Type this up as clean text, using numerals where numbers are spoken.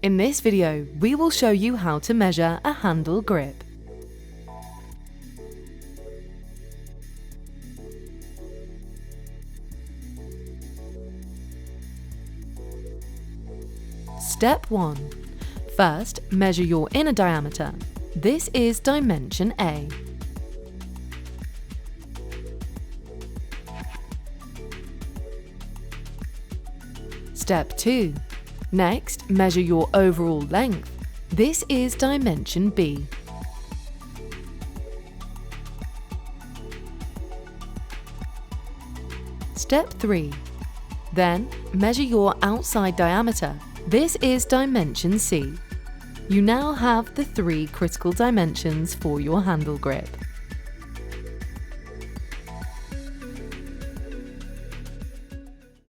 In this video, we will show you how to measure a handle grip. Step 1. First, measure your inner diameter. This is dimension A. Step 2. Next, measure your overall length. This is dimension B. Step 3. Then, measure your outside diameter. This is dimension C. You now have the 3 critical dimensions for your handle grip.